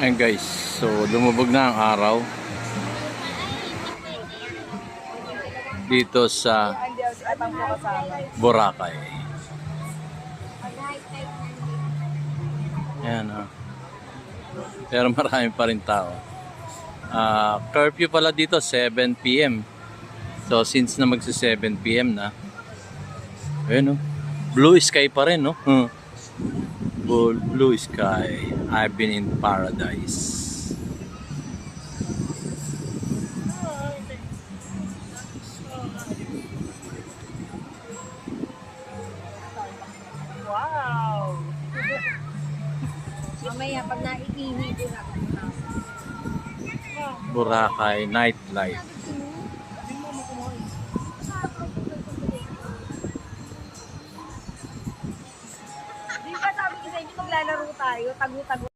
Ayun guys, so lumubog na ang araw dito sa Boracay. Ayan o. Pero marami pa rin tao. Curfew pala dito 7 PM. So since na magsa 7 PM na, ayun o, blue sky pa rin no. Blue sky. I've been in paradise. Wow! Mamaya pag naiihi din ako. Boracay nightlife. Di ba sabi ko sa inyo maglalaro tayo, tago-tago.